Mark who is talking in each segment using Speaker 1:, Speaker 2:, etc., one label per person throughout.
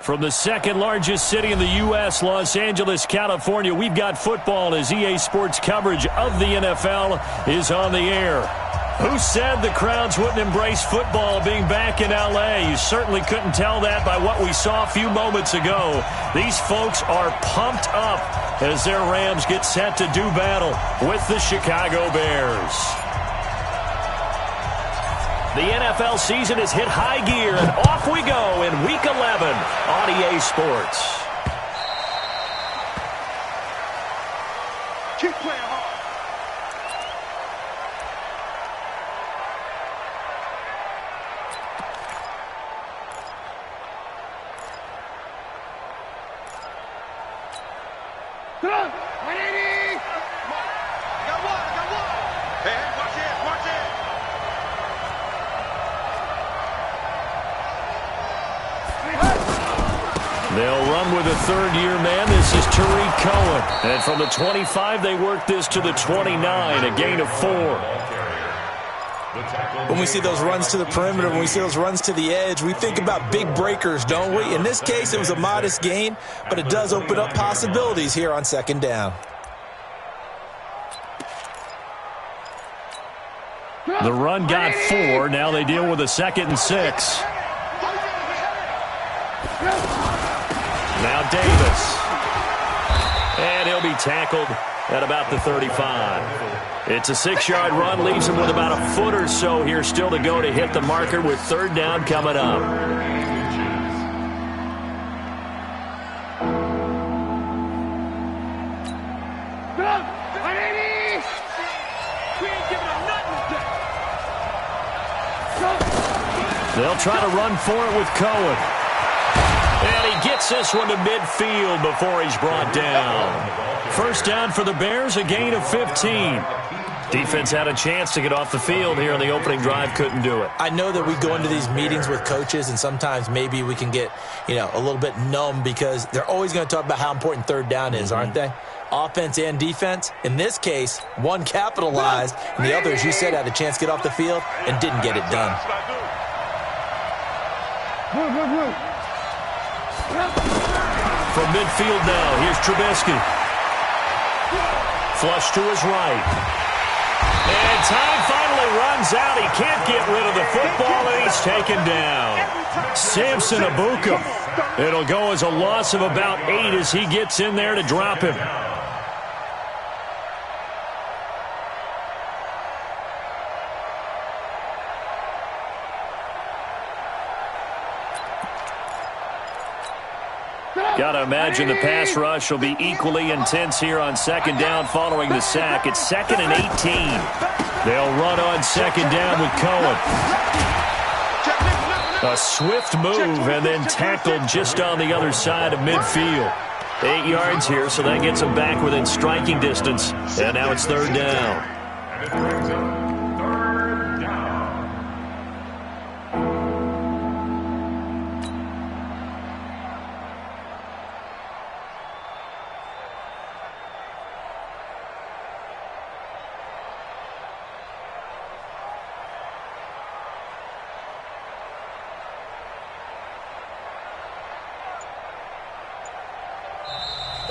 Speaker 1: From the second largest city in the U.S., Los Angeles, California, we've got football as EA Sports coverage of the NFL is on the air. Who said the crowds wouldn't embrace football being back in L.A.? You certainly couldn't tell that by what we saw a few moments ago. These folks are pumped up as their Rams get set to do battle with the Chicago Bears. The NFL season has hit high gear, and off we go in Week 11 on EA Sports.
Speaker 2: Keep playing hard. Come on, 180. I got one. Hey, watch it.
Speaker 1: They'll run with a third-year man. This is Tariq Cohen. And from the 25, they work this to the 29, a gain of 4.
Speaker 3: When we see those runs to the perimeter, when we see those runs to the edge, we think about big breakers, don't we? In this case, it was a modest gain, but it does open up possibilities here on second down.
Speaker 1: The run got 4. Now they deal with a 2nd and 6. Now Davis. And he'll be tackled at about the 35. It's a 6-yard run, leaves him with about a foot or so here still to go to hit the marker with third down coming up. They'll try to run for it with Cohen. And he gets this one to midfield before he's brought down. First down for the Bears, a gain of 15. Defense had a chance to get off the field here on the opening drive, couldn't do it.
Speaker 3: I know that we go into these meetings with coaches, and sometimes maybe we can get, a little bit numb because they're always going to talk about how important third down is, aren't they? Offense and defense. In this case, one capitalized, and the other, as you said, had a chance to get off the field and didn't get it done.
Speaker 1: From midfield now, here's Trubisky. Flush to his right. And time finally runs out. He can't get rid of the football, and he's taken down. Samson Abuka. It'll go as a loss of about 8 as he gets in there to drop him. Got to imagine the pass rush will be equally intense here on second down following the sack. It's 2nd and 18. They'll run on second down with Cohen. A swift move and then tackled just on the other side of midfield. 8 yards here, so that gets him back within striking distance. And now it's third down.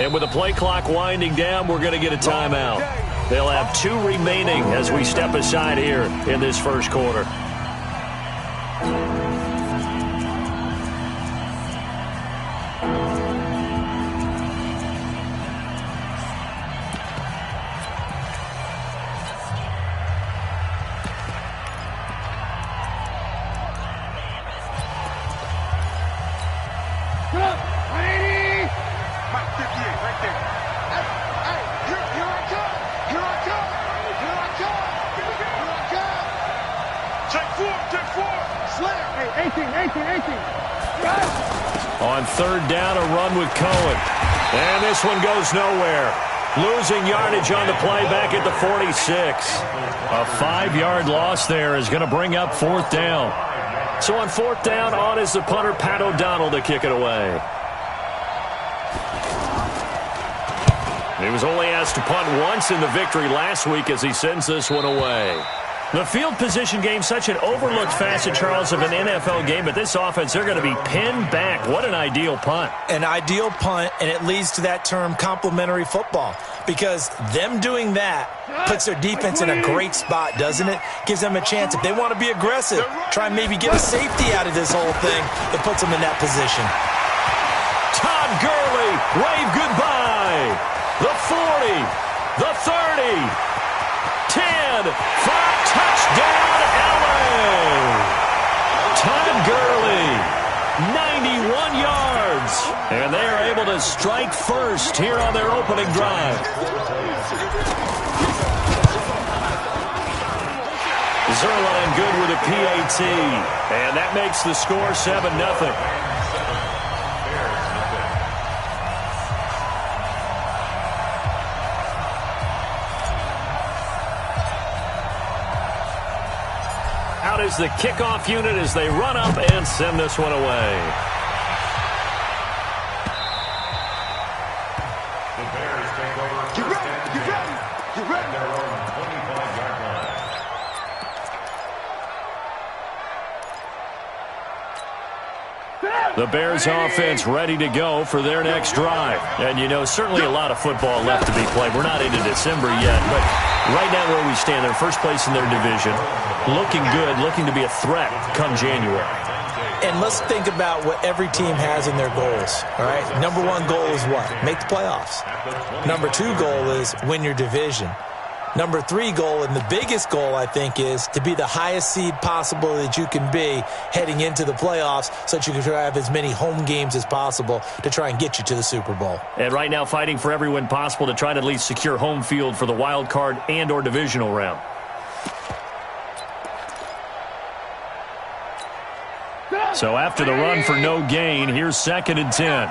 Speaker 1: And with the play clock winding down, we're going to get a timeout. They'll have 2 remaining as we step aside here in this first quarter. On third down, a run with Cohen. And this one goes nowhere. Losing yardage on the play back at the 46. A 5-yard loss there is going to bring up fourth down. So on fourth down, on is the punter, Pat O'Donnell, to kick it away. He was only asked to punt once in the victory last week as he sends this one away. The field position game, such an overlooked facet, Charles, of an NFL game, but this offense, they're going to be pinned back. What an ideal punt.
Speaker 3: An ideal punt, and it leads to that term complementary football, because them doing that puts their defense in a great spot, doesn't it? Gives them a chance. If they want to be aggressive, try and maybe get a safety out of this whole thing, it puts them in that position.
Speaker 1: Todd Gurley, wave goodbye. The 40, the 30, 10, 5. Touchdown, LA! Todd Gurley, 91 yards. And they are able to strike first here on their opening drive. Zerline good with a PAT. And that makes the score 7-0. Out is the kickoff unit as they run up and send this one away.
Speaker 2: The Bears take over. Get ready! Get ready! Get ready! Their own 25-yard line.
Speaker 1: The Bears offense ready to go for their next drive. And, you know, certainly a lot of football left to be played. We're not into December yet, but right now where we stand, they're first place in their division. Looking good, looking to be a threat come January.
Speaker 3: And let's think about what every team has in their goals, all right? Number one goal is what? Make the playoffs. Number two goal is win your division. Number three goal, and the biggest goal, I think, is to be the highest seed possible that you can be heading into the playoffs so that you can try to have as many home games as possible to try and get you to the Super Bowl.
Speaker 1: And right now fighting for every win possible to try to at least secure home field for the wild card and or divisional round. So after the run for no gain, here's 2nd and 10.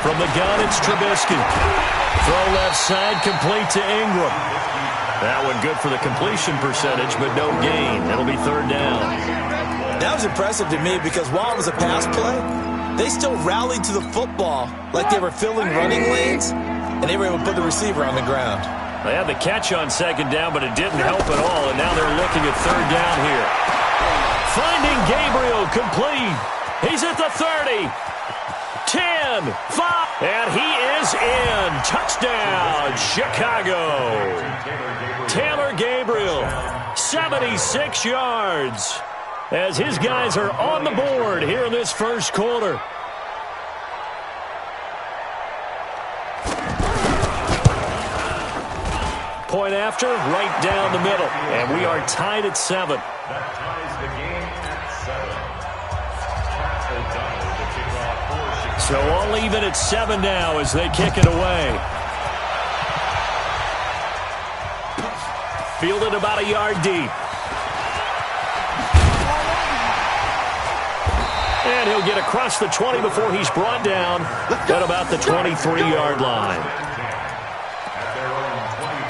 Speaker 1: From the gun, it's Trubisky. Throw left side, complete to Ingram. That one good for the completion percentage, but no gain. It'll be 3rd down.
Speaker 3: That was impressive to me because while it was a pass play, they still rallied to the football like they were filling running lanes, and they were able to put the receiver on the ground.
Speaker 1: They had the catch on 2nd down, but it didn't help at all, and now they're looking at 3rd down here. Finding Gabriel complete. He's at the 30. 10, 5, and he is in. Touchdown, Chicago. Taylor Gabriel, 76 yards, as his guys are on the board here in this first quarter. Point after, right down the middle, and we are tied at 7.
Speaker 2: That ties the game at 7.
Speaker 1: So all even at 7 now as they kick it away. Fielded about a yard deep. And he'll get across the 20 before he's brought down at about the 23-yard line.
Speaker 2: At their own 23-yard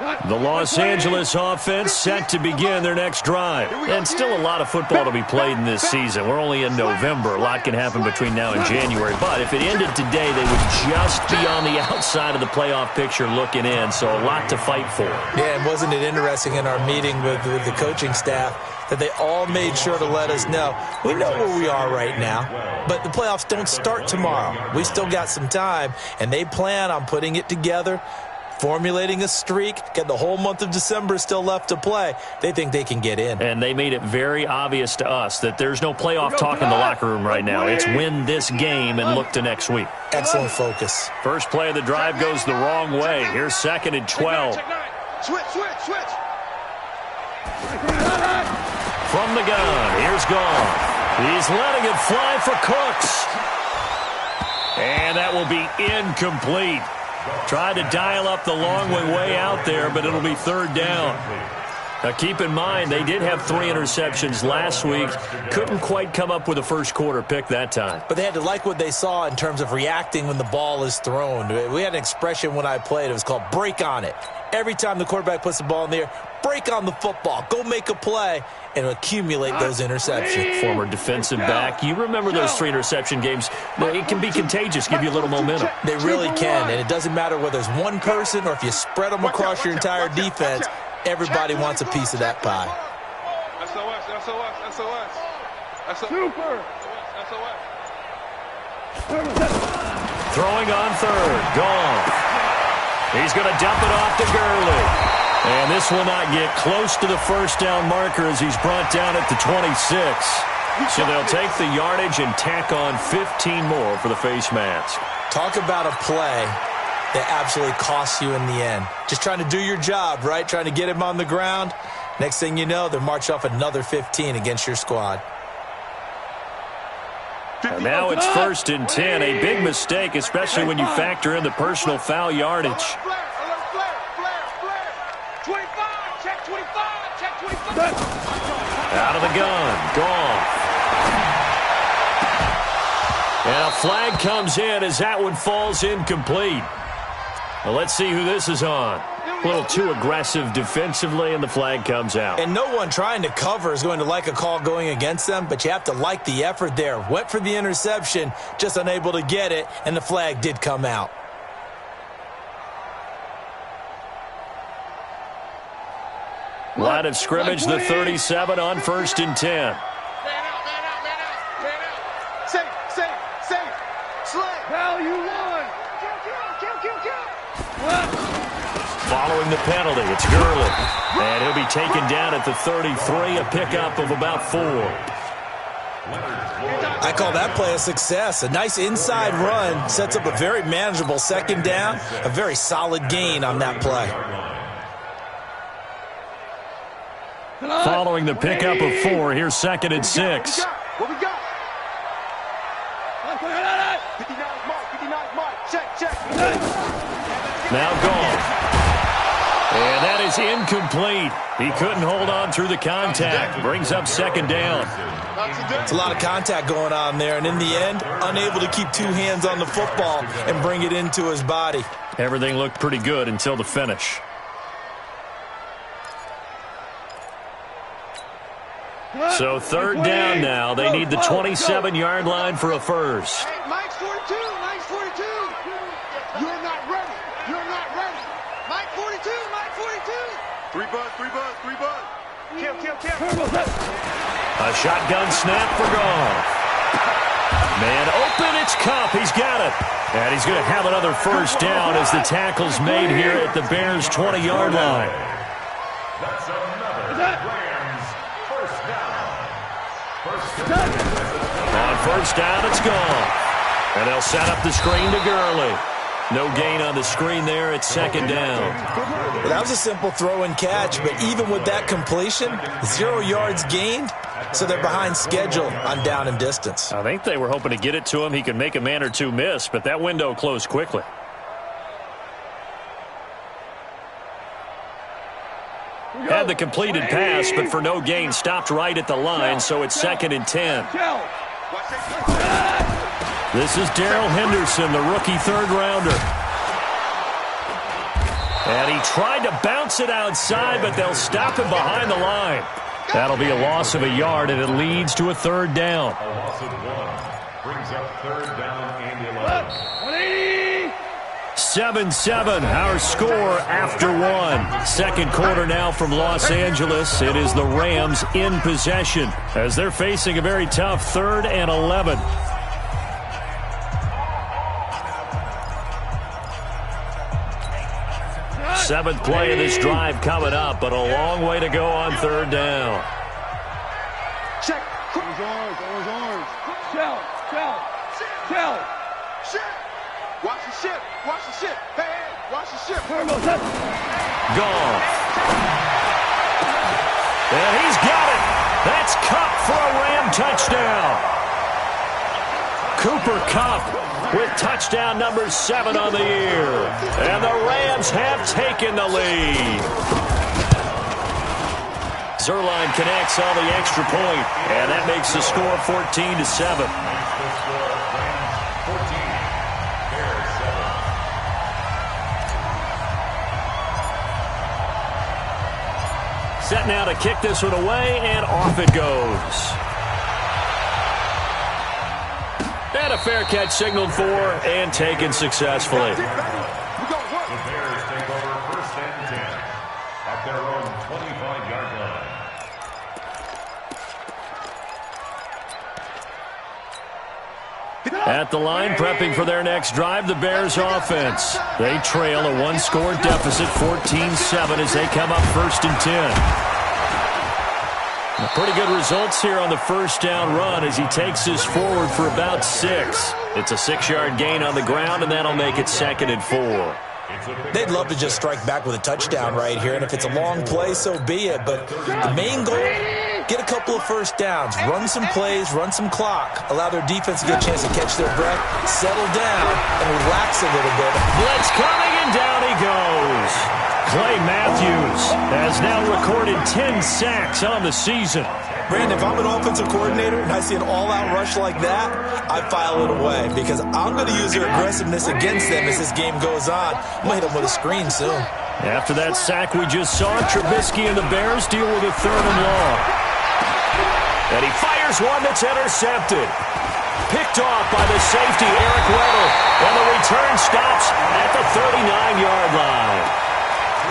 Speaker 2: line.
Speaker 1: The Los Angeles offense set to begin their next drive. And still a lot of football to be played in this season. We're only in November. A lot can happen between now and January. But if it ended today, they would just be on the outside of the playoff picture looking in. So a lot to fight for.
Speaker 3: Yeah, and wasn't it interesting in our meeting with the coaching staff that they all made sure to let us know, we know where we are right now, but the playoffs don't start tomorrow. We still got some time, and they plan on putting it together, formulating a streak, got the whole month of December still left to play. They think they can get in.
Speaker 1: And they made it very obvious to us that there's no playoff talk in the locker room right now. It's win this game and look to next week.
Speaker 3: Excellent focus.
Speaker 1: First play of the drive goes the wrong way. Here's 2nd and 12.
Speaker 2: Switch.
Speaker 1: From the gun, here's Goff. He's letting it fly for Cooks. And that will be incomplete. Tried to dial up the long way out there, but it'll be 3rd down. Now keep in mind, they did have 3 interceptions last week. Couldn't quite come up with a first quarter pick that time.
Speaker 3: But they had to like what they saw in terms of reacting when the ball is thrown. We had an expression when I played. It was called break on it. Every time the quarterback puts the ball in the air, break on the football, go make a play, and accumulate those interceptions.
Speaker 1: Former defensive back. You remember those 3 interception games. It can be contagious, give you a little momentum.
Speaker 3: They really can, and it doesn't matter whether it's one person or if you spread them across your entire defense, everybody wants a piece of that pie.
Speaker 2: SOS.
Speaker 4: Super.
Speaker 1: Throwing on third. Gone. He's going to dump it off to Gurley. And this will not get close to the first down marker as he's brought down at the 26. So they'll take the yardage and tack on 15 more for the face mask.
Speaker 3: Talk about a play that absolutely costs you in the end. Just trying to do your job, right? Trying to get him on the ground. Next thing you know, they're marching off another 15 against your squad.
Speaker 1: And now it's 1st and 10. A big mistake, especially when you factor in the personal foul yardage.
Speaker 2: 25, check 25.
Speaker 1: Out of the gun. Gone. And a flag comes in as that one falls incomplete. Well, let's see who this is on. A little too aggressive defensively, and the flag comes out.
Speaker 3: And no one trying to cover is going to like a call going against them, but you have to like the effort there. Went for the interception, just unable to get it, and the flag did come out.
Speaker 1: Line of scrimmage, the 37 on 1st and 10.
Speaker 2: Man out. Safe. Slay.
Speaker 4: Value one.
Speaker 2: Kill.
Speaker 1: Following the penalty, it's Gurley. And he'll be taken down at the 33, a pickup of about 4.
Speaker 3: I call that play a success. A nice inside run sets up a very manageable 2nd down, a very solid gain on that play.
Speaker 1: Following the pickup of 4, here's 2nd and 6.
Speaker 2: What we got? 59 mark. Check.
Speaker 1: Now gone. And that is incomplete. He couldn't hold on through the contact. Brings up 2nd down.
Speaker 3: It's a lot of contact going on there, and in the end, unable to keep 2 hands on the football and bring it into his body.
Speaker 1: Everything looked pretty good until the finish. So 3rd down now. They need the 27-yard line for a first.
Speaker 2: Hey, Mike's 42. You're not ready. Mike 42. 3 bud. Kill.
Speaker 1: A shotgun snap for Goff. Man open, it's Cup. He's got it. And he's going to have another first down as the tackle's made here at the Bears' 20-yard line.
Speaker 4: That's another Rams first down.
Speaker 1: On 1st down, it's Goff. And they'll set up the screen to Gurley. No gain on the screen there at 2nd down.
Speaker 3: Well, that was a simple throw and catch, but even with that completion, 0 yards gained, so they're behind schedule on down and distance.
Speaker 1: I think they were hoping to get it to him. He could make a man or 2 miss, but that window closed quickly. Had the completed pass, but for no gain, stopped right at the line, so it's 2nd and 10. This is Darrell Henderson, the rookie 3rd rounder. And he tried to bounce it outside, but they'll stop him behind the line. That'll be a loss of a yard, and it leads to a 3rd down.
Speaker 4: A loss of 1 brings up 3rd down and 11.
Speaker 2: 180.
Speaker 1: 7-7, our score after 1. 2nd quarter now from Los Angeles. It is the Rams in possession as they're facing a very tough 3rd and 11. 7th play of this drive coming up, but a long way to go on 3rd down.
Speaker 2: Check.
Speaker 4: Those arms.
Speaker 2: Shell. Watch the ship. Hey, watch the ship.
Speaker 1: Goff. And he's got it. That's Kupp for a Ram touchdown. Cooper Kupp with touchdown number 7 on the year. And the Rams have taken the lead. Zerline connects on the extra point, and that makes the score 14-7. set now to kick this one away, and off it goes. And a fair catch signaled for and taken successfully.
Speaker 4: The Bears take over 1st and 10 at their own 25-yard line.
Speaker 1: At the line, prepping for their next drive, the Bears offense. They trail a one-score deficit, 14-7, as they come up 1st and 10. Pretty good results here on the first down run as he takes this forward for about 6. It's a 6-yard gain on the ground, and that'll make it 2nd and 4.
Speaker 3: They'd love to just strike back with a touchdown right here, and if it's a long play, so be it. But the main goal, get a couple of first downs, run some plays, run some clock, allow their defense to get a chance to catch their breath, settle down, and relax a little bit.
Speaker 1: Blitz coming, and down he goes. Clay Matthews has now recorded 10 sacks on the season.
Speaker 3: Brandon, if I'm an offensive coordinator and I see an all-out rush like that, I file it away because I'm going to use their aggressiveness against them as this game goes on. I'm going to hit them with a screen soon.
Speaker 1: After that sack we just saw, Trubisky and the Bears deal with a 3rd and long. And he fires one that's intercepted. Picked off by the safety, Eric Weddle. And the return stops at the 39-yard line.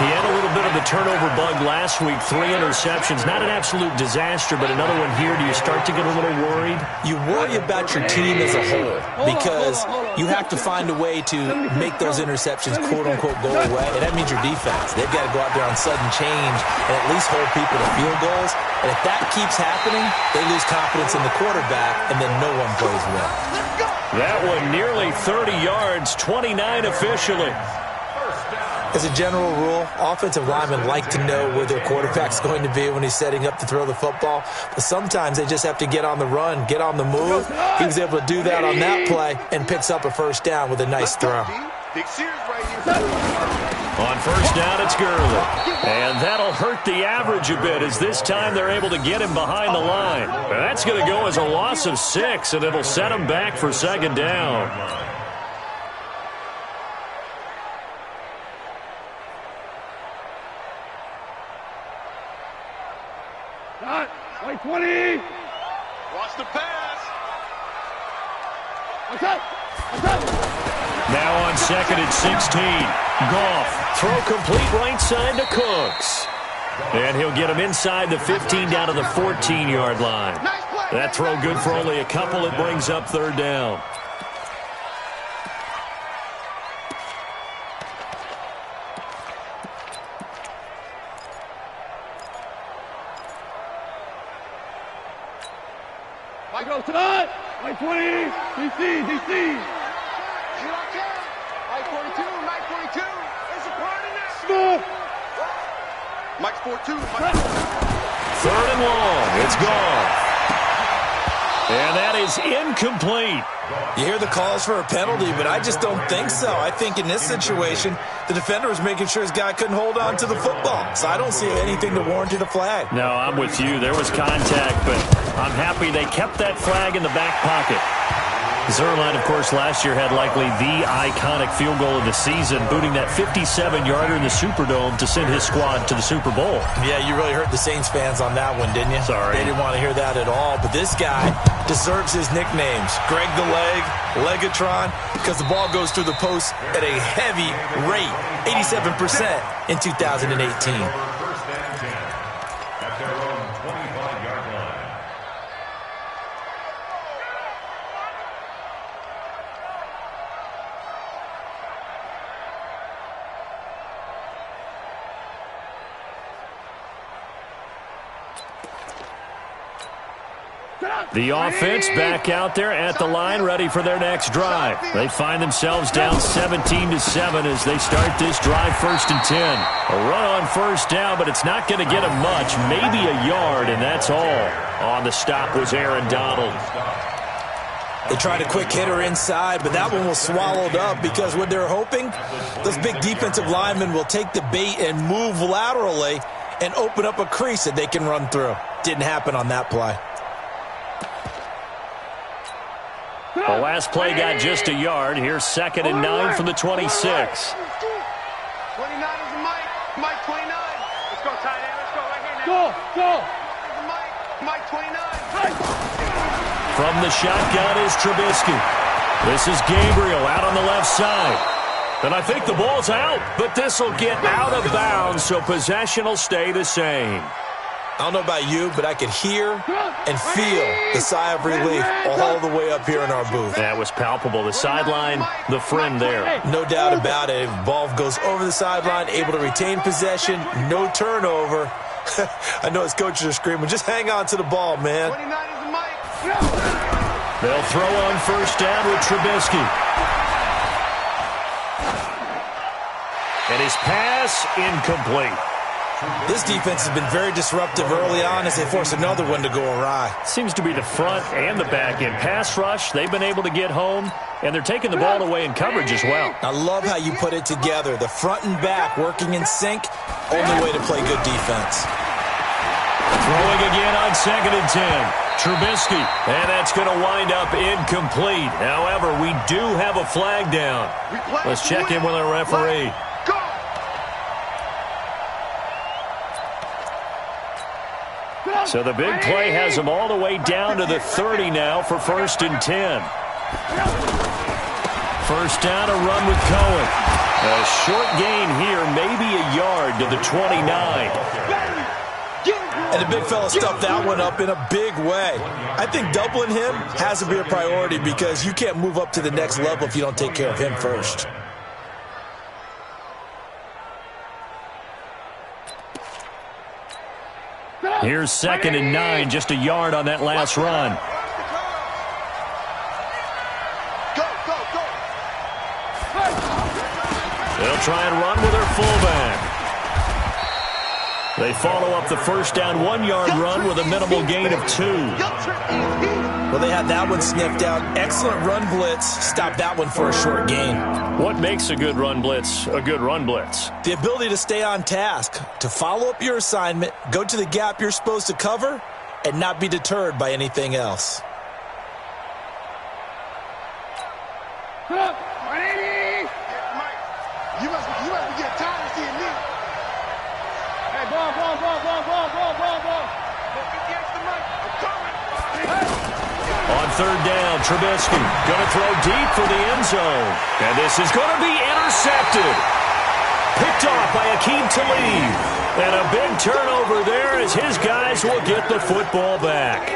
Speaker 1: He had a little bit of the turnover bug last week, 3 interceptions. Not an absolute disaster, but another one here. Do you start to get a little worried?
Speaker 3: You worry about your team as a whole because you have to find a way to make those interceptions, quote-unquote, go away. And that means your defense. They've got to go out there on sudden change and at least hold people to field goals. And if that keeps happening, they lose confidence in the quarterback, and then no one plays well.
Speaker 1: That one nearly 30 yards, 29 officially.
Speaker 3: As a general rule, offensive linemen like to know where their quarterback's going to be when he's setting up to throw the football. But sometimes they just have to get on the run, get on the move. He was able to do that on that play and picks up a first down with a nice throw.
Speaker 1: On first down, it's Gurley. And that'll hurt the average a bit as this time they're able to get him behind the line. That's going to go as a loss of 6, and it'll set him back for 2nd down.
Speaker 2: White 20. Watch the pass. What's up? What's up?
Speaker 1: Now on 2nd and 16. Goff, throw complete right side to Cooks. And he'll get him inside the 15 down to the 14-yard line. That throw good for only a couple. It brings up 3rd down.
Speaker 2: I go tonight. White 20. DC. Mike 42. Mike 42. There's a party now. Smooth. Mike's 42.
Speaker 1: 3rd and long. It's gone. And that is incomplete.
Speaker 3: You hear the calls for a penalty, but I just don't think so. I think in this situation, the defender was making sure his guy couldn't hold on to the football. So I don't see anything to warrant a flag.
Speaker 1: No, I'm with you. There was contact, but I'm happy they kept that flag in the back pocket. Zerline, of course, last year had likely the iconic field goal of the season, booting that 57-yarder in the Superdome to send his squad to the Super Bowl.
Speaker 3: Yeah, you really hurt the Saints fans on that one, didn't you?
Speaker 1: Sorry.
Speaker 3: They didn't want to hear that at all. But this guy deserves his nicknames. Greg the Leg, Legatron, because the ball goes through the post at a heavy rate, 87% in 2018.
Speaker 1: The offense back out there at the line, ready for their next drive. They find themselves down 17-7 as they start this drive 1st and 10. A run on first down, but it's not going to get them much, maybe a yard, and that's all. On the stop was Aaron Donald.
Speaker 3: They tried a quick hitter inside, but that one was swallowed up because what they're hoping, those big defensive linemen will take the bait and move laterally and open up a crease that they can run through. Didn't happen on that play.
Speaker 1: The last play got just a yard. Here's 2nd and 9 from the 26.
Speaker 2: 29 is Mike. Mike 29. Let's go, tight end. Let's go right here now.
Speaker 1: From the shotgun is Trubisky. This is Gabriel out on the left side. And I think the ball's out, but this will get out of bounds, so possession will stay the same.
Speaker 3: I don't know about you, but I could hear and feel the sigh of relief all the way up here in our booth.
Speaker 1: That was palpable. The sideline, the friend there.
Speaker 3: No doubt about it. Ball goes over the sideline, able to retain possession, no turnover. I know his coaches are screaming, just hang on to the ball, man.
Speaker 1: They'll throw on first down with Trubisky. And his pass incomplete.
Speaker 3: This defense has been very disruptive early on as they force another one to go awry.
Speaker 1: Seems to be the front and the back end. Pass rush, they've been able to get home, and they're taking the ball away in coverage as well.
Speaker 3: I love how you put it together. The front and back working in sync, only way to play good defense.
Speaker 1: Throwing again on 2nd and 10. Trubisky, and that's going to wind up incomplete. However, we do have a flag down. Let's check in with our referee. So the big play has them all the way down to the 30 now for 1st and 10. First down, a run with Cohen. A short gain here, maybe a yard to the 29.
Speaker 3: And the big fella stuffed that one up in a big way. I think doubling him has to be a priority because you can't move up to the next level if you don't take care of him first.
Speaker 1: Here's 2nd and 9, just a yard on that last run. They'll try and run with their fullback. They follow up the first down 1-yard run with a minimal gain of 2.
Speaker 3: Well, they had that one sniffed out. Excellent run blitz. Stop that one for a short gain.
Speaker 1: What makes a good run blitz a good run blitz?
Speaker 3: The ability to stay on task, to follow up your assignment, go to the gap you're supposed to cover, and not be deterred by anything else.
Speaker 2: Put up, 180. You must be getting tired of seeing me. Hey, ball. I'm coming.
Speaker 1: On 3rd down, Trubisky going to throw deep for the end zone. And this is going to be intercepted. Picked off by Akeem Talib. And a big turnover there as his guys will get the football back.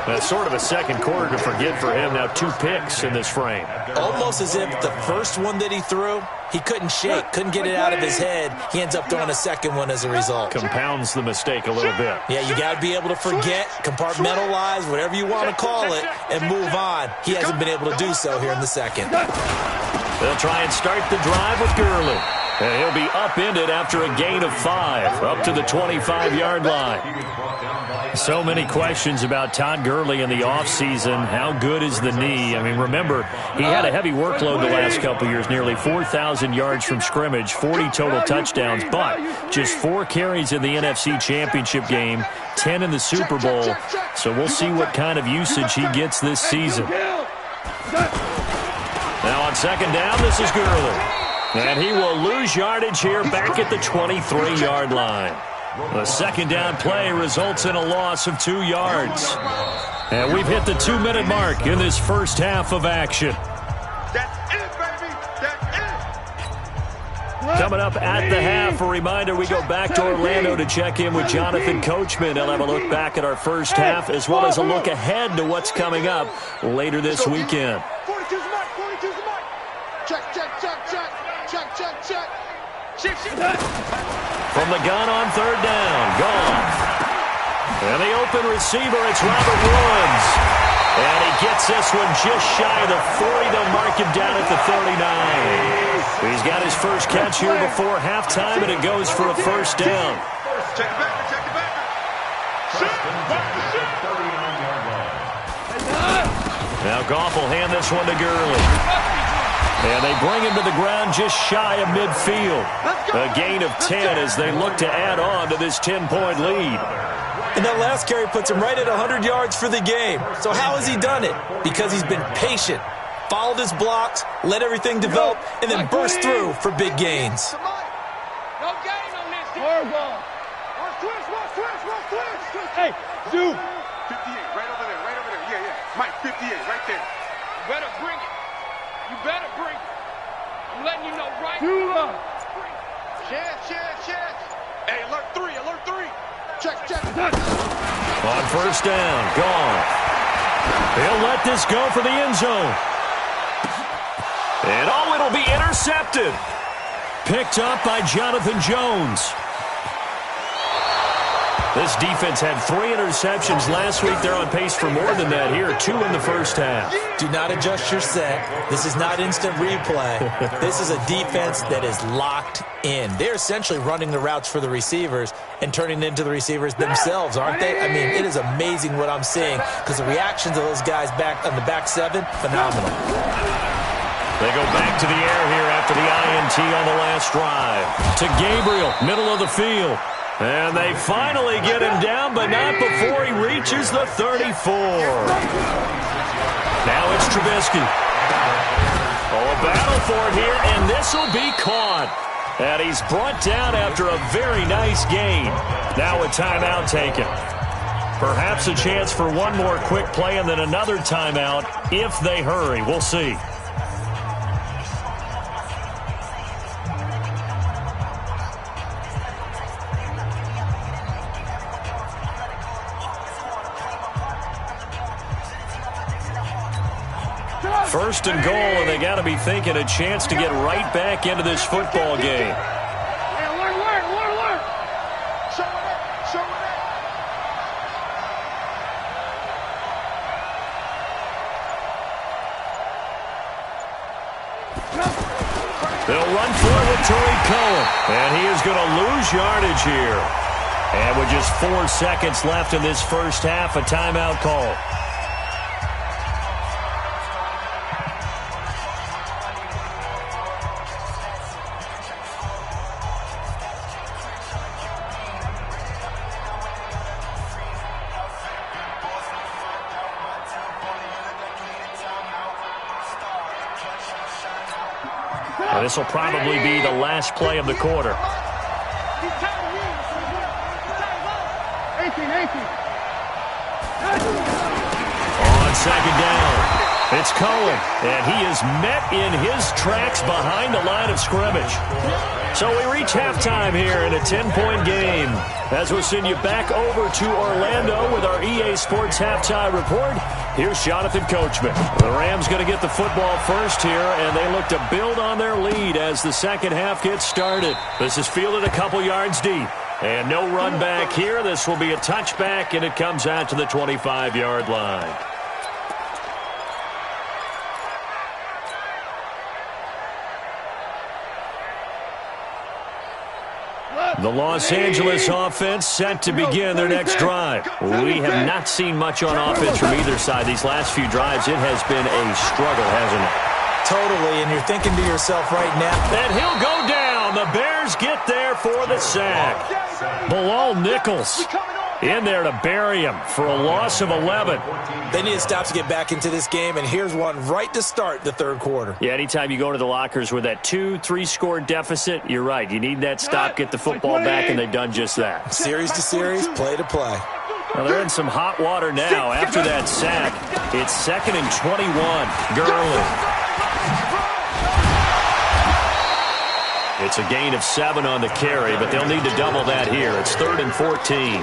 Speaker 1: That's sort of a second quarter to forget for him. Now 2 picks in this frame.
Speaker 3: Almost as if the first one that he threw, he couldn't shake, couldn't get it out of his head. He ends up throwing a second one as a result.
Speaker 1: Compounds the mistake a little bit.
Speaker 3: Yeah, you got to be able to forget, compartmentalize, whatever you want to call it, and move on. He hasn't been able to do so here in the second.
Speaker 1: They'll try and start the drive with Gurley. And he'll be upended after a gain of 5, up to the 25-yard line. So many questions about Todd Gurley in the offseason. How good is the knee? I mean, remember, he had a heavy workload the last couple years, nearly 4,000 yards from scrimmage, 40 total touchdowns, but just 4 carries in the NFC Championship game, 10 in the Super Bowl. So we'll see what kind of usage he gets this season. Now on 2nd down, this is Gurley. And he will lose yardage here back at the 23-yard line. The 2nd down play results in a loss of 2 yards. And we've hit the 2-minute mark in this first half of action.
Speaker 2: That's it, baby. That's it.
Speaker 1: Coming up at the half, a reminder, we go back to Orlando to check in with Jonathan Coachman. He'll have a look back at our first half as well as a look ahead to what's coming up later this weekend.
Speaker 2: 42's the mark. 42's the mark. Check.
Speaker 1: From the gun on 3rd down, gone. And the open receiver, it's Robert Woods. And he gets this one just shy of the 40. They'll mark him down at the 39. He's got his first catch here before halftime, and it goes for a first down.
Speaker 2: Check it back.
Speaker 1: Now Goff will hand this one to Gurley. And they bring him to the ground just shy of midfield. A gain of 10 as they look to add on to this 10-point lead.
Speaker 3: And that last carry puts him right at 100 yards for the game. So how has he done it? Because he's been patient, followed his blocks, let everything develop, and then burst through for big gains.
Speaker 2: No gain on this. Watch twist. Hey, dude. 58, right over there. Yeah. Mike, 58, right there.
Speaker 5: You better bring it. You better bring it. I'm letting you know right
Speaker 2: now.
Speaker 5: Chance.
Speaker 2: Hey, alert 3. Check.
Speaker 1: On first down, gone. He'll let this go for the end zone. And it'll be intercepted. Picked up by Jonathan Jones. This defense had 3 interceptions last week. They're on pace for more than that here. 2 in the first half.
Speaker 3: Do not adjust your set. This is not instant replay. This is a defense that is locked in. They're essentially running the routes for the receivers and turning into the receivers themselves, aren't they? I mean, it is amazing what I'm seeing because the reactions of those guys back on the back 7, phenomenal.
Speaker 1: They go back to the air here after the INT on the last drive. To Gabriel, middle of the field. And they finally get him down, but not before he reaches the 34. Now it's Trubisky. Oh, a battle for it here, and this will be caught. And he's brought down after a very nice gain. Now a timeout taken. Perhaps a chance for one more quick play and then another timeout if they hurry. We'll see. First and goal, and they got to be thinking a chance to get right back into this football game.
Speaker 2: Hey, alert. Show it up.
Speaker 1: They'll run for it with Tariq Cohen, and he is going to lose yardage here. And with just 4 seconds left in this first half, a timeout call. This will probably be the last play of the quarter.
Speaker 2: 18.
Speaker 1: On second down, it's Cohen, and he is met in his tracks behind the line of scrimmage. So we reach halftime here in a 10-point game. As we'll send you back over to Orlando with our EA Sports Halftime Report, here's Jonathan Coachman. The Rams going to get the football first here, and they look to build on their lead as the second half gets started. This is fielded a couple yards deep. And no run back here. This will be a touchback, and it comes out to the 25-yard line. The Los Angeles offense set to begin their next drive. We have not seen much on offense from either side. These last few drives, it has been a struggle, hasn't it?
Speaker 3: Totally, and you're thinking to yourself right now.
Speaker 1: And he'll go down. The Bears get there for the sack. Bilal Nichols in there to bury him for a loss of 11.
Speaker 3: They need to stop to get back into this game, and here's one right to start the third quarter.
Speaker 1: Yeah, anytime you go to the lockers with that 2-3 score deficit, you're right. You need that stop, get the football back, and they've done just that.
Speaker 3: Series to series, play to play.
Speaker 1: Well, they're in some hot water now after that sack. It's 2nd and 21. Gurley. It's a gain of 7 on the carry, but they'll need to double that here. It's 3rd and 14.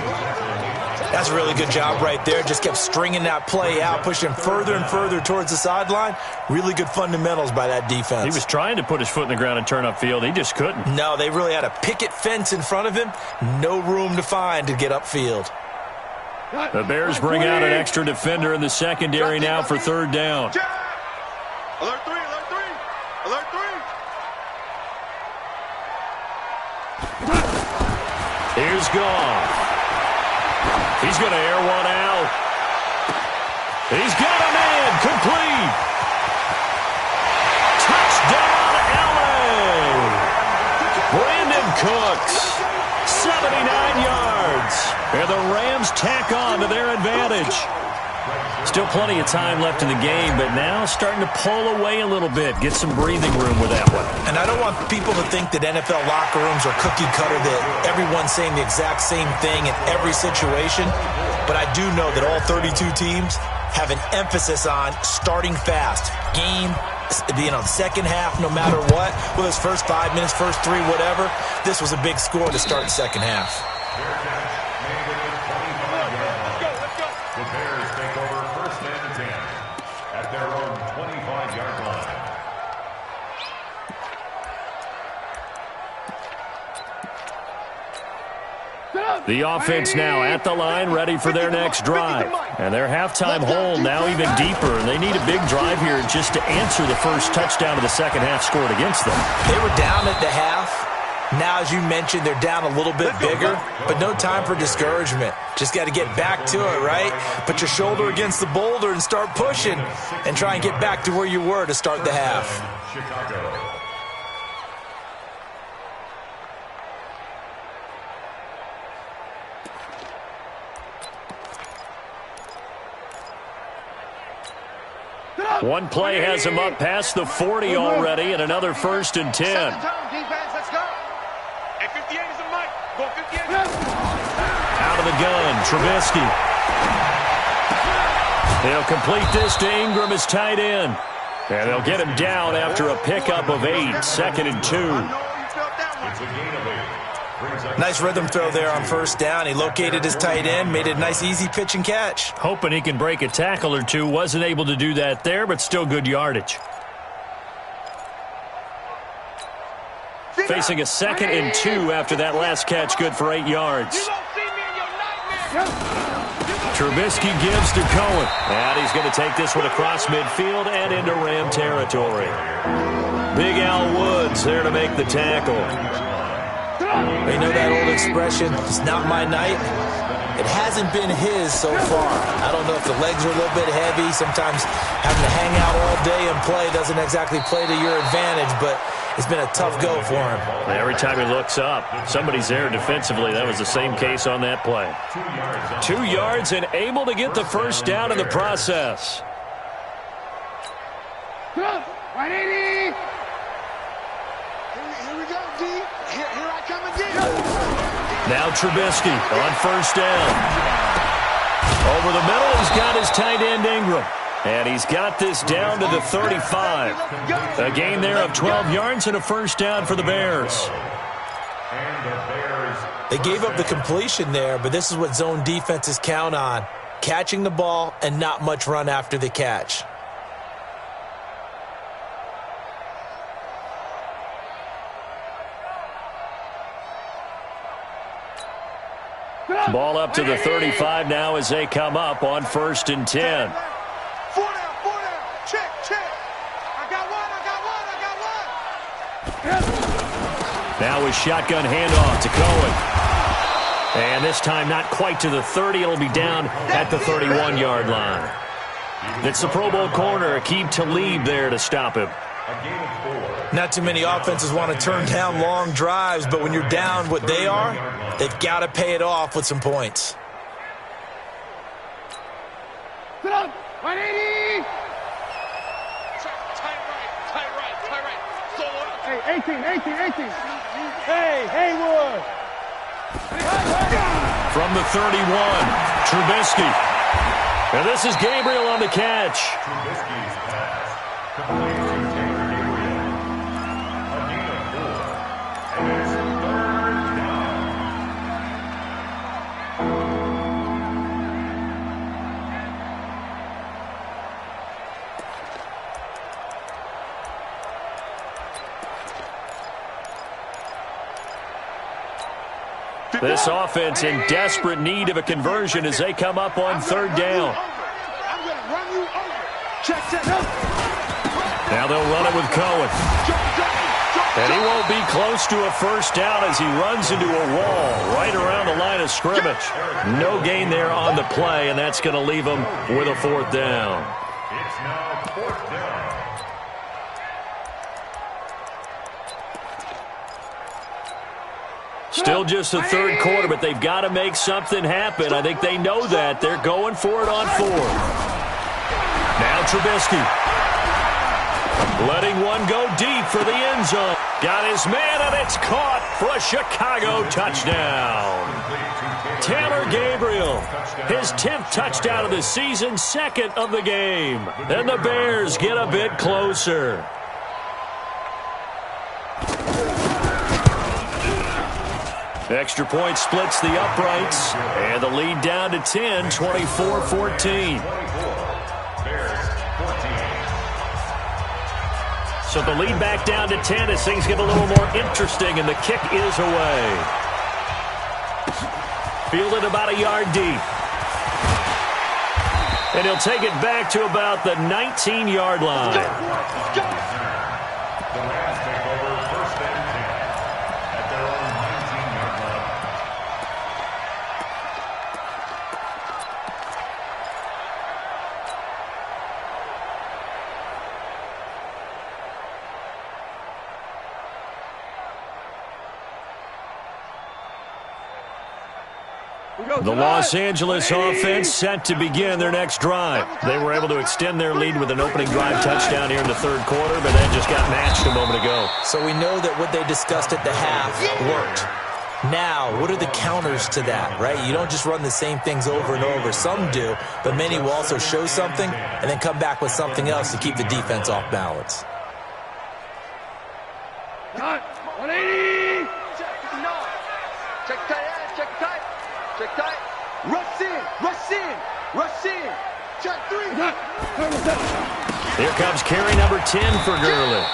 Speaker 3: That's a really good job right there. Just kept stringing that play out, pushing further and further towards the sideline. Really good fundamentals by that defense.
Speaker 1: He was trying to put his foot in the ground and turn upfield. He just couldn't.
Speaker 3: No, they really had a picket fence in front of him. No room to find to get upfield.
Speaker 1: The Bears bring out an extra defender in the secondary now for 3rd down.
Speaker 2: Alert 3.
Speaker 1: Here's Goff. He's going to air one out. He's got a man. Complete. Touchdown, LA. Brandon Cooks. 79 yards. And the Rams tack on to their advantage. Still plenty of time left in the game, but now starting to pull away a little bit. Get some breathing room with that one.
Speaker 3: And I don't want people to think that NFL locker rooms are cookie cutter, that everyone's saying the exact same thing in every situation. But I do know that all 32 teams have an emphasis on starting fast. Game, second half, no matter what. Well, those first 5 minutes, first 3, whatever. This was a big score to start the second half.
Speaker 4: The Bears take over first and 10 at their own 25-yard line.
Speaker 1: The offense now at the line, ready for their next drive. And their halftime hole now even deeper, and they need a big drive here just to answer the first touchdown of the second half scored against them.
Speaker 3: They were down at the half. Now, as you mentioned, they're down a little bit bigger, but no time for discouragement. Just got to get back to it, right? Put your shoulder against the boulder and start pushing and try and get back to where you were to start the half.
Speaker 4: Chicago.
Speaker 1: One play has him up past the 40 already, and another 1st and 10.
Speaker 5: Defense, let's go. Hey, 58 is a mic. Go 58.
Speaker 1: Out of the gun, Trubisky. They'll complete this to Ingram as tight end. And they'll get him down after a pickup of 8, 2nd and 2.
Speaker 4: It's a gain of 8.
Speaker 3: Nice rhythm throw there on first down. He located his tight end, made it a nice easy pitch and catch.
Speaker 1: Hoping he can break a tackle or two. Wasn't able to do that there, but still good yardage. Facing a 2nd and 2 after that last catch, good for 8 yards. Trubisky gives to Cohen. And he's going to take this one across midfield and into Ram territory. Big Al Woods there to make the tackle.
Speaker 3: You know that old expression, it's not my night? It hasn't been his so far. I don't know if the legs are a little bit heavy. Sometimes having to hang out all day and play doesn't exactly play to your advantage, but it's been a tough go for him.
Speaker 1: Every time he looks up, somebody's there defensively. That was the same case on that play. 2 yards and able to get the first down in the process.
Speaker 2: 180. Here we go, D. Here I come again.
Speaker 1: Now Trubisky on first down. Over the middle, he's got his tight end Ingram. And he's got this down to the 35. A gain there of 12 yards and a first down for the Bears.
Speaker 3: They gave up the completion there, but this is what zone defenses count on. Catching the ball and not much run after the catch.
Speaker 1: Ball up to the 35 now as they come up on 1st and 10.
Speaker 2: 4 down. Check. I got one.
Speaker 1: Now a shotgun handoff to Cohen. And this time not quite to the 30. It'll be down at the 31-yard line. It's the Pro Bowl corner, Aqib Talib there to stop him.
Speaker 3: Not too many offenses want to turn down long drives, but when you're down what they are, they've got to pay it off with some points.
Speaker 2: Sit up. 180.
Speaker 5: Tight right. Solo out.
Speaker 2: Hey, 18. Hey, Haywood.
Speaker 1: From the 31, Trubisky. And this is Gabriel on the catch.
Speaker 4: Trubisky's pass complete to Taylor Gabriel. A gain of 4. And it's 3rd down.
Speaker 1: This offense in desperate need of a conversion as they come up on 3rd down.
Speaker 2: I'm going to run you over. Check.
Speaker 1: Now they'll run it with Cohen. And he won't be close to a first down as he runs into a wall right around the line of scrimmage. No gain there on the play, and that's going to leave him with a 4th down.
Speaker 4: It's now 4th down.
Speaker 1: Still just the 3rd quarter, but they've got to make something happen. I think they know that. They're going for it on 4th. Now Trubisky. Letting one go deep for the end zone. Got his man, and it's caught for a Chicago touchdown. Taylor Gabriel, his 10th touchdown of the season, 2nd of the game. And the Bears get a bit closer. Extra point splits the uprights, and the lead down to 10, 24-14. So the lead back down to 10 as things get a little more interesting, and the kick is away. Fielded about a yard deep. And he'll take it back to about the 19-yard line.
Speaker 4: The Rams take over 1st and 10 at their own 19-yard line.
Speaker 1: The Los Angeles offense set to begin their next drive. They were able to extend their lead with an opening drive touchdown here in the 3rd quarter, but then just got matched a moment ago.
Speaker 3: So we know that what they discussed at the half worked. Now, what are the counters to that, right? You don't just run the same things over and over. Some do, but many will also show something and then come back with something else to keep the defense off balance.
Speaker 2: Cut. 180.
Speaker 5: Check tight, check tight. Check tight.
Speaker 2: Rush in. Rush in. Rush in. Check 3.
Speaker 1: Here comes carry number 10 for Gurley.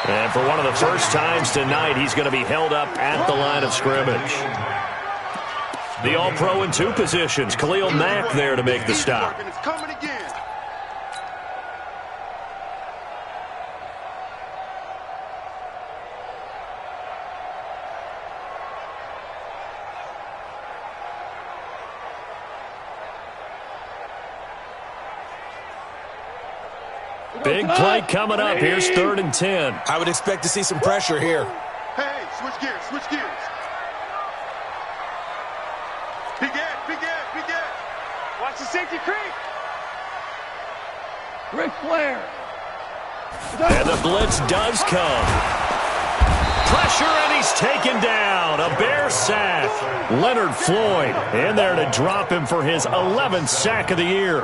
Speaker 1: And for one of the first times tonight, he's going to be held up at the line of scrimmage. The All-Pro in 2 positions. Khalil Mack there to make the stop.
Speaker 2: It's coming again.
Speaker 1: Big play coming up. Here's 3rd and 10.
Speaker 3: I would expect to see some pressure here.
Speaker 2: Hey, switch gears, switch gears. Big Ed, big Ed, big Ed.
Speaker 5: Watch the safety creep.
Speaker 2: Ric Flair.
Speaker 1: And the blitz does come. Pressure, and he's taken down. A Bear sack. Leonard Floyd in there to drop him for his 11th sack of the year.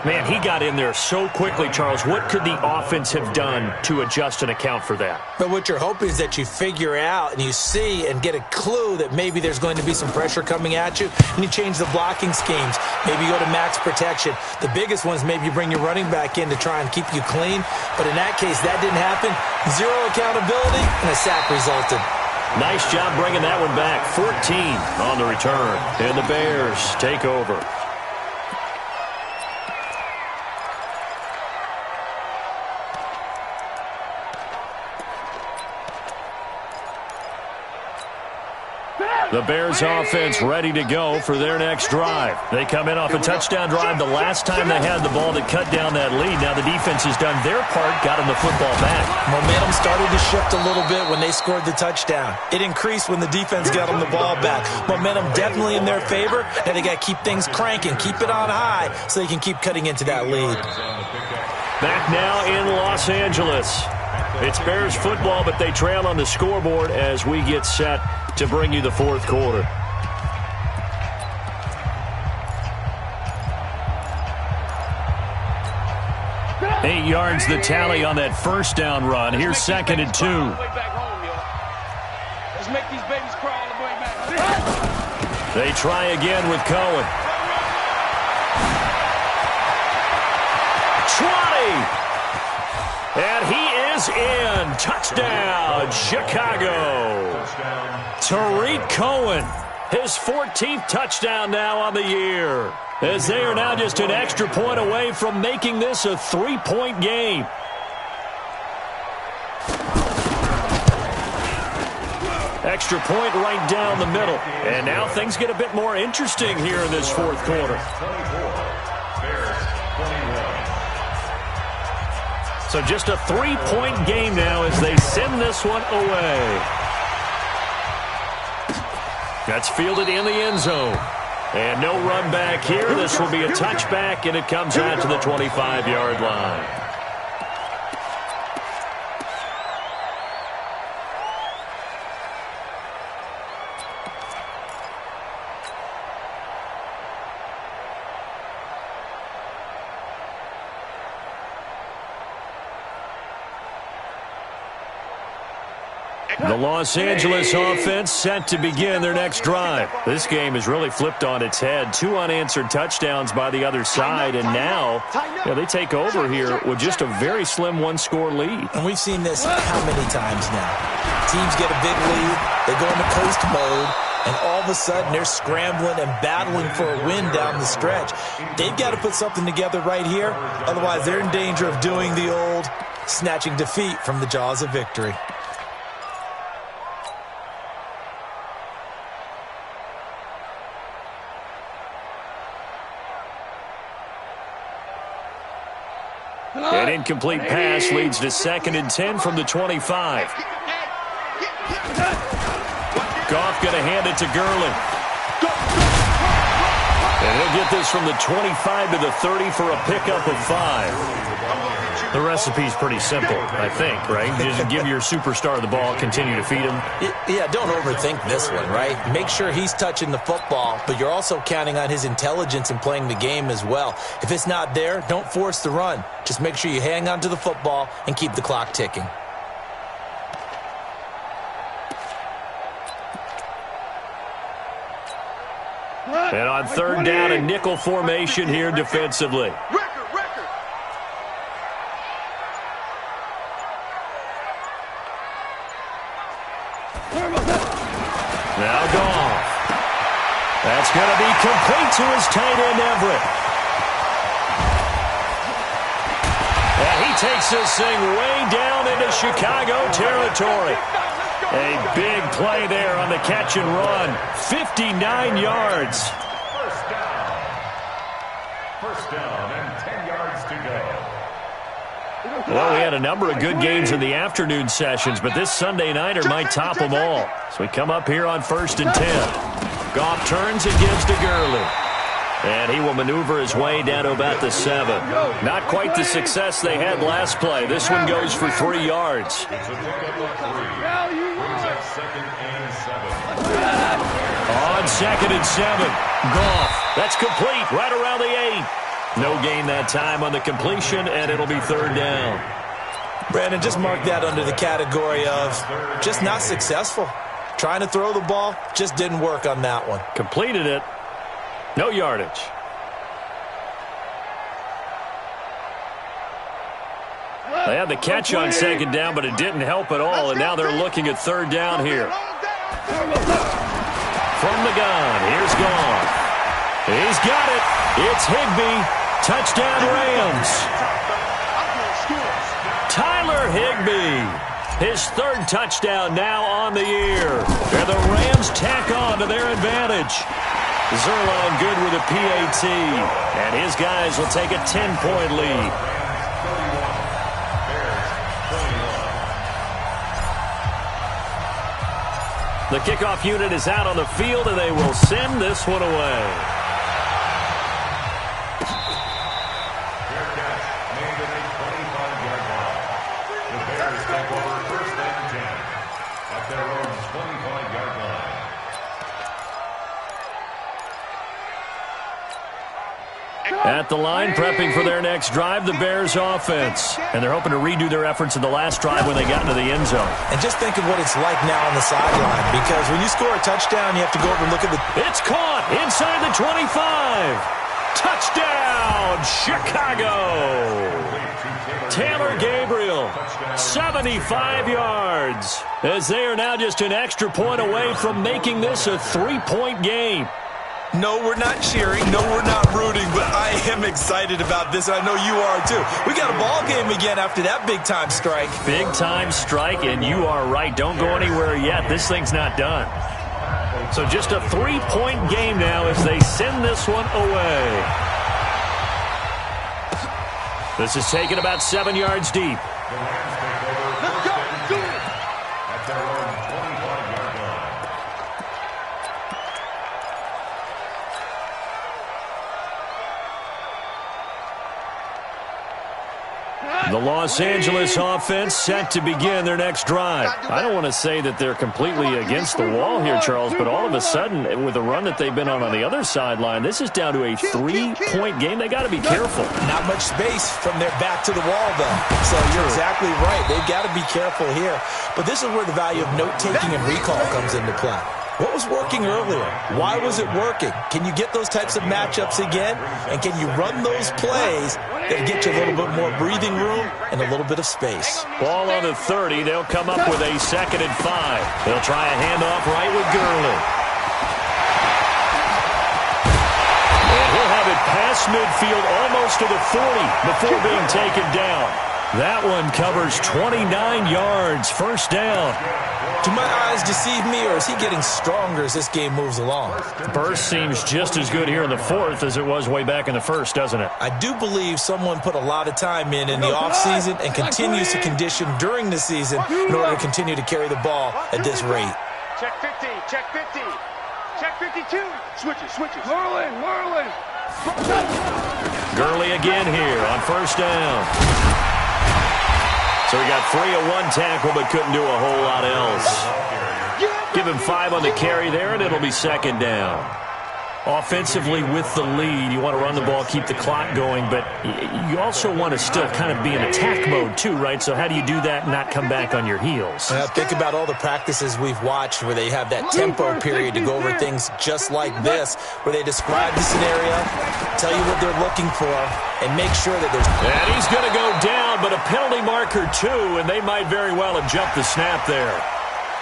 Speaker 1: Man, he got in there so quickly, Charles. What could the offense have done to adjust and account for that?
Speaker 3: But what you're hoping is that you figure out and you see and get a clue that maybe there's going to be some pressure coming at you, and you change the blocking schemes. Maybe you go to max protection. The biggest one is maybe you bring your running back in to try and keep you clean. But in that case, that didn't happen. 0 accountability, and a sack resulted.
Speaker 1: Nice job bringing that one back. 14 on the return. And the Bears take over. The Bears offense ready to go for their next drive. They come in off a touchdown drive the last time they had the ball to cut down that lead. Now the defense has done their part, gotten the football back.
Speaker 3: Momentum started to shift a little bit when they scored the touchdown. It increased when the defense got them the ball back. Momentum definitely in their favor. Now they got to keep things cranking, keep it on high so they can keep cutting into that lead.
Speaker 1: Back now in Los Angeles. It's Bears football, but they trail on the scoreboard as we get set to bring you the 4th quarter. Eight yards the tally on that first down run. Here's 2nd and 2.
Speaker 5: Let's make these babies crawl all the way back.
Speaker 1: They try again with Cohen. 20. And he is in. Touchdown, Chicago. Tariq Cohen, his 14th touchdown now on the year, as they are now just an extra point away from making this a 3-point game. Extra point right down the middle. And now things get a bit more interesting here in this 4th quarter. So just a 3-point game now as they send this one away. That's fielded in the end zone. And no run back here. This will be a touchback, and it comes out to the 25-yard line. The Los Angeles offense set to begin their next drive. This game has really flipped on its head. 2 unanswered touchdowns by the other side, and now they take over here with just a very slim 1-score lead.
Speaker 3: And we've seen this how many times now? Teams get a big lead, they go into coast mode, and all of a sudden they're scrambling and battling for a win down the stretch. They've got to put something together right here, otherwise they're in danger of doing the old snatching defeat from the jaws of victory.
Speaker 1: An incomplete pass leads to 2nd and 10 from the 25. Goff going to hand it to Gurley. And he'll get this from the 25 to the 30 for a pickup of 5. The recipe's pretty simple, I think, right? You just give your superstar the ball, continue to feed him.
Speaker 3: Yeah, don't overthink this one, right? Make sure he's touching the football, but you're also counting on his intelligence in playing the game as well. If it's not there, don't force the run. Just make sure you hang on to the football and keep the clock ticking.
Speaker 1: And on 3rd down, a nickel formation here defensively. Now Goff. That's going to be complete to his tight end, Everett. And he takes this thing way down into Chicago territory. A big play there on the catch and run. 59 yards.
Speaker 4: First down and 10 yards to go.
Speaker 1: Well, we had a number of good games in the afternoon sessions, but this Sunday nighter might top them all. So we come up here on 1st and 10. Goff turns and gives to Gurley. And he will maneuver his way down to about the 7. Not quite the success they had last play. This one goes for 3 yards. On 2nd and 7. Goff. That's complete right around the 8. No gain that time on the completion, and it'll be 3rd down.
Speaker 3: Brandon, just mark that under the category of just not successful. Trying to throw the ball, just didn't work on that one.
Speaker 1: Completed it. No yardage. They had the catch on 2nd down, but it didn't help at all, and now they're looking at 3rd down here. From the gun, here's Goff. He's got it. It's Higbee. Touchdown Rams. Tyler Higbee. His 3rd touchdown now on the year. And the Rams tack on to their advantage. Zerline good with a PAT. And his guys will take a 10-point lead. The kickoff unit is out on the field, and they will send this one away. At the line, prepping for their next drive, the Bears offense. And they're hoping to redo their efforts in the last drive when they got into the end zone.
Speaker 3: And just think of what it's like now on the sideline, because when you score a touchdown, you have to go over and look at the...
Speaker 1: It's caught inside the 25. Touchdown, Chicago. Taylor Gabriel, 75 yards, as they are now just an extra point away from making this a 3-point game.
Speaker 3: No, we're not cheering. No, we're not rooting, but I am excited about this. I know you are, too. We got a ball game again after that big-time strike.
Speaker 1: Big-time strike, and you are right. Don't go anywhere yet. This thing's not done. So just a 3-point game now as they send this one away. This is taken about 7 yards deep.
Speaker 2: Let's go. Do it.
Speaker 4: At their own 25-yard line.
Speaker 1: The Los Angeles offense set to begin their next drive. I don't want to say that they're completely against the wall here, Charles, but all of a sudden, with the run that they've been on the other sideline, this is down to a 3-point game. They got to be careful.
Speaker 3: Not much space from their back to the wall, though. So you're exactly right. They've got to be careful here. But this is where the value of note-taking and recall comes into play. What was working earlier? Why was it working? Can you get those types of matchups again? And can you run those plays that get you a little bit more breathing room and a little bit of space?
Speaker 1: Ball on the 30. They'll come up with a 2nd and 5. They'll try a handoff right with Gurley. And he'll have it past midfield almost to the 40 before being taken down. That one covers 29 yards. First down.
Speaker 3: Do my eyes deceive me, or is he getting stronger as this game moves along?
Speaker 1: Burst seems just as good here in the 4th as it was way back in the 1st, doesn't it?
Speaker 3: I do believe someone put a lot of time in the offseason and continues to condition during the season in order to continue to carry the ball at this rate.
Speaker 2: Check 50, check 50. Check 52. Switches. Whirling.
Speaker 1: Gurley again here on first down. So he got 3 of 1 tackle, but couldn't do a whole lot else. Give him 5 on the carry there, and it'll be 2nd down. Offensively with the lead, you want to run the ball, keep the clock going, but you also want to still kind of be in attack mode too, right? So how do you do that and not come back on your heels?
Speaker 3: Think about all the practices we've watched where they have that tempo period to go over things just like this, where they describe the scenario, tell you what they're looking for, and make sure that there's...
Speaker 1: And he's going to go down, but a penalty marker too, and they might very well have jumped the snap there.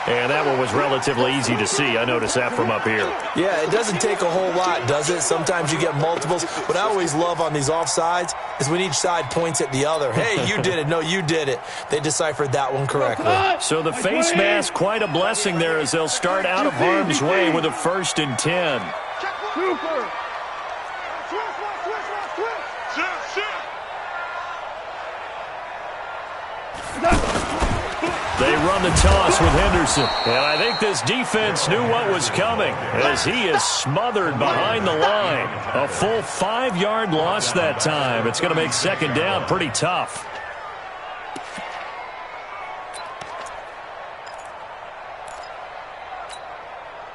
Speaker 1: And that one was relatively easy to see. I noticed that from up here.
Speaker 3: Yeah, it doesn't take a whole lot, does it? Sometimes you get multiples. What I always love on these offsides is when each side points at the other. Hey, you did it. No, you did it. They deciphered that one correctly.
Speaker 1: So the face mask, quite a blessing there as they'll start out of harm's way with a 1st and 10.
Speaker 2: Super.
Speaker 1: They run the toss with Henderson. And I think this defense knew what was coming as he is smothered behind the line. A full 5-yard loss that time. It's going to make 2nd down pretty tough.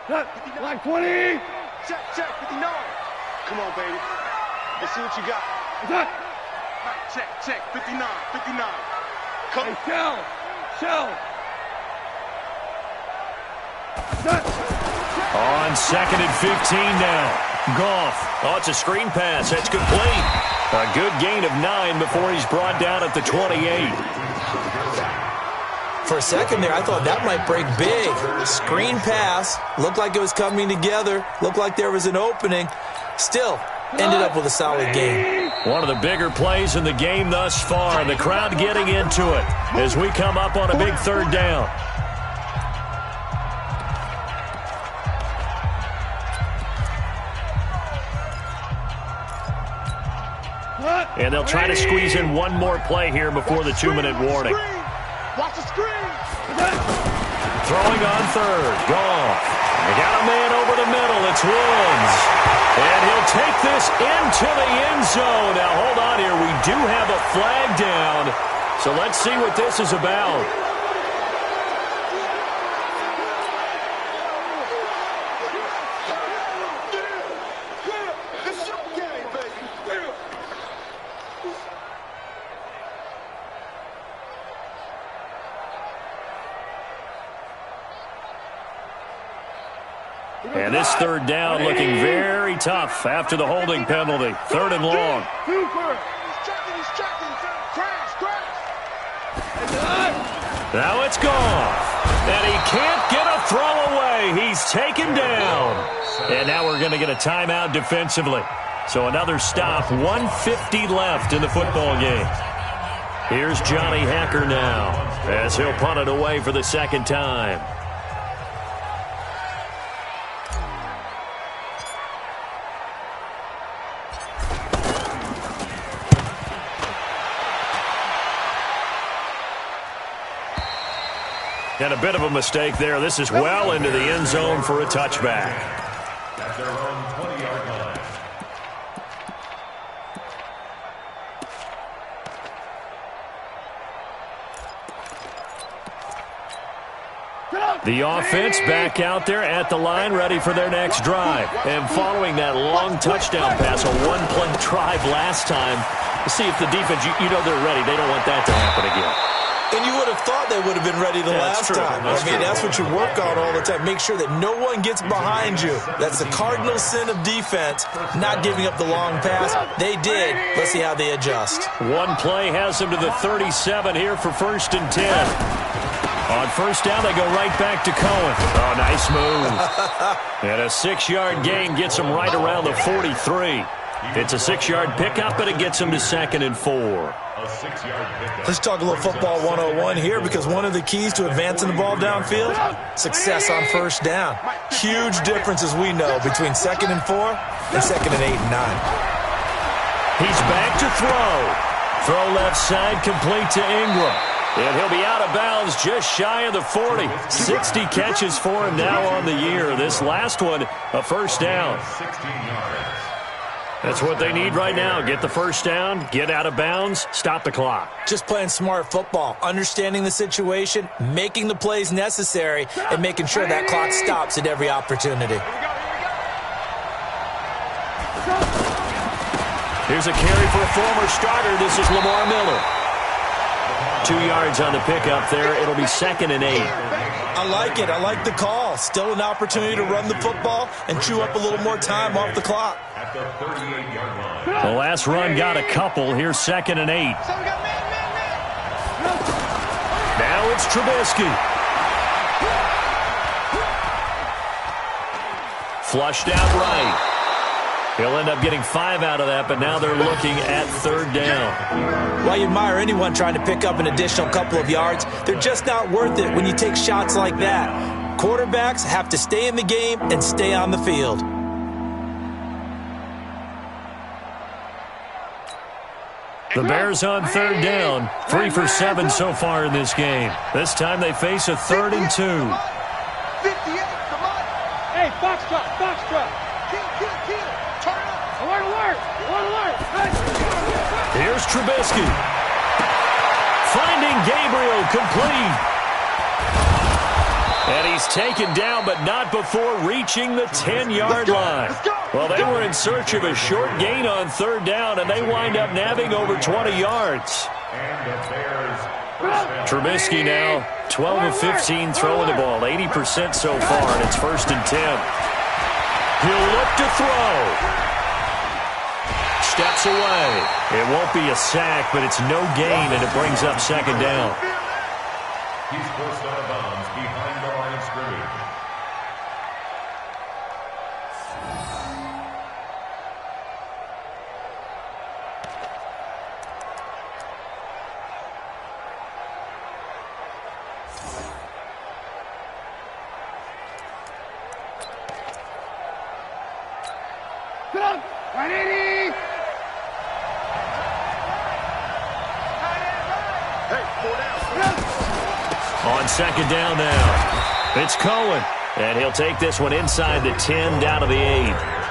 Speaker 2: Like 20. Check, 59. Come on, baby. Let's see what you got. Check, 59. Come on. Hey, Shell.
Speaker 1: On 2nd and 15 now. Goff. Oh, it's a screen pass. That's complete. A good gain of 9 before he's brought down at the 28.
Speaker 3: For a second there, I thought that might break big. Screen pass. Looked like it was coming together. Looked like there was an opening. Still, ended up with a solid game.
Speaker 1: One of the bigger plays in the game thus far, and the crowd getting into it as we come up on a big 3rd down. And they'll try to squeeze in one more play here before the 2-minute warning.
Speaker 2: Watch the screen.
Speaker 1: Throwing on 3rd. Goff. They got a man over the middle. It's Woods. And he'll take this into the end zone. Now, hold on here. We do have a flag down. So let's see what this is about. And this 3rd down looking very tough after the holding penalty. 3rd and long.
Speaker 2: He's tracking. Crash.
Speaker 1: Now it's gone. And he can't get a throw away. He's taken down. And now we're going to get a timeout defensively. So another stop. 1:50 left in the football game. Here's Johnny Hacker now as he'll punt it away for the 2nd time. And a bit of a mistake there. This is well into the end zone for a touchback.
Speaker 4: At their own 20-yard line.
Speaker 1: The offense back out there at the line, ready for their next drive. And following that long touchdown pass, a one-play drive last time, to see if the defense, you know they're ready. They don't want that to happen again.
Speaker 3: And you would have thought they would have been ready the last time. That's what you work on all the time. Make sure that no one gets behind you. That's the cardinal sin of defense, not giving up the long pass. They did. Let's see how they adjust.
Speaker 1: One play has them to the 37 here for 1st and 10. On first down, they go right back to Cohen. Oh, nice move. And a 6-yard gain gets them right around the 43. It's a 6-yard pickup, but it gets them to 2nd and 4.
Speaker 3: Let's talk a little football 101 here, because one of the keys to advancing the ball downfield, success on first down. Huge difference, as we know, between 2nd and 4 and 2nd and 8 and 9.
Speaker 1: He's back to throw. Throw left side, complete to Ingram. And he'll be out of bounds just shy of the 40. 60 catches for him now on the year. This last one, a first down. That's what they need right now. Get the first down, get out of bounds, stop the clock.
Speaker 3: Just playing smart football, understanding the situation, making the plays necessary, and making sure that clock stops at every opportunity.
Speaker 1: Here's a carry for a former starter. This is Lamar Miller. 2 yards on the pickup there. It'll be 2nd and 8.
Speaker 3: I like it. I like the call. Still an opportunity to run the football and chew up a little more time off the clock.
Speaker 1: The last run got a couple. Here's 2nd and 8. Now it's Trubisky. Flushed out right. He'll end up getting 5 out of that, but now they're looking at 3rd down.
Speaker 3: While you admire anyone trying to pick up an additional couple of yards, they're just not worth it when you take shots like that. Quarterbacks have to stay in the game and stay on the field.
Speaker 1: The Bears on 3rd down. 3 for 7 so far in this game. This time they face a 3rd and 2.
Speaker 2: 58, come on.
Speaker 5: Hey, foxtrot, foxtrot.
Speaker 2: Kill. Turn up.
Speaker 5: Alert.
Speaker 1: Here's Trubisky. Finding Gabriel, complete. And he's taken down, but not before reaching the 10-yard line. Well, they were in search of a short gain on 3rd down, and they wind up nabbing over 20 yards. Trubisky now 12 of 15 throwing the ball, 80% so far, and it's 1st and 10. He'll look to throw. Steps away. It won't be a sack, but it's no gain, and it brings up 2nd down.
Speaker 4: He's forced out of bounds behind the line of scrimmage.
Speaker 1: On 2nd down now, it's Cohen, and he'll take this one inside the 10 down to the 8.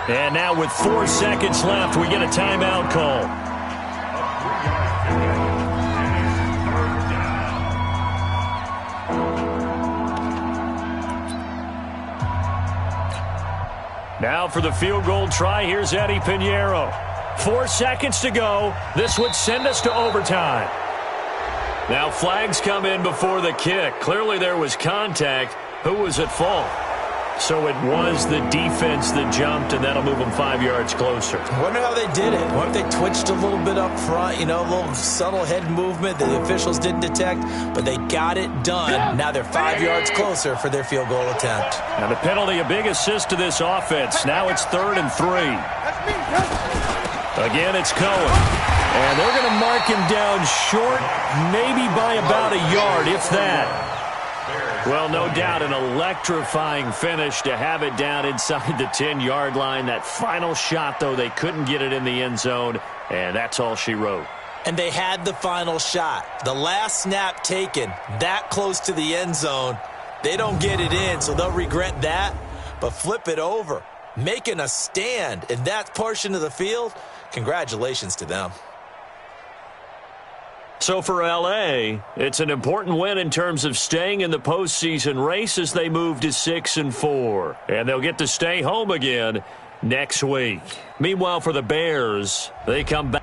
Speaker 1: And now with 4 seconds left, we get a timeout call. Now for the field goal try, here's Eddie Pinheiro. 4 seconds to go. This would send us to overtime. Now flags come in before the kick. Clearly there was contact. Who was at fault? So it was the defense that jumped, and that'll move them 5 yards closer.
Speaker 3: I wonder how they did it. What if they twitched a little bit up front, a little subtle head movement that the officials didn't detect, but they got it done. Now they're 5 yards closer for their field goal attempt.
Speaker 1: Now the penalty, a big assist to this offense. Now it's 3rd and 3. Again, it's Cohen. And they're going to mark him down short, maybe by about a yard, if that. Well, no doubt an electrifying finish to have it down inside the 10-yard line. That final shot, though, they couldn't get it in the end zone, and that's all she wrote.
Speaker 3: And they had the final shot. The last snap taken that close to the end zone. They don't get it in, so they'll regret that. But flip it over, making a stand in that portion of the field, congratulations to them.
Speaker 1: So for L.A., it's an important win in terms of staying in the postseason race as they move to 6-4. And they'll get to stay home again next week. Meanwhile, for the Bears, they come back.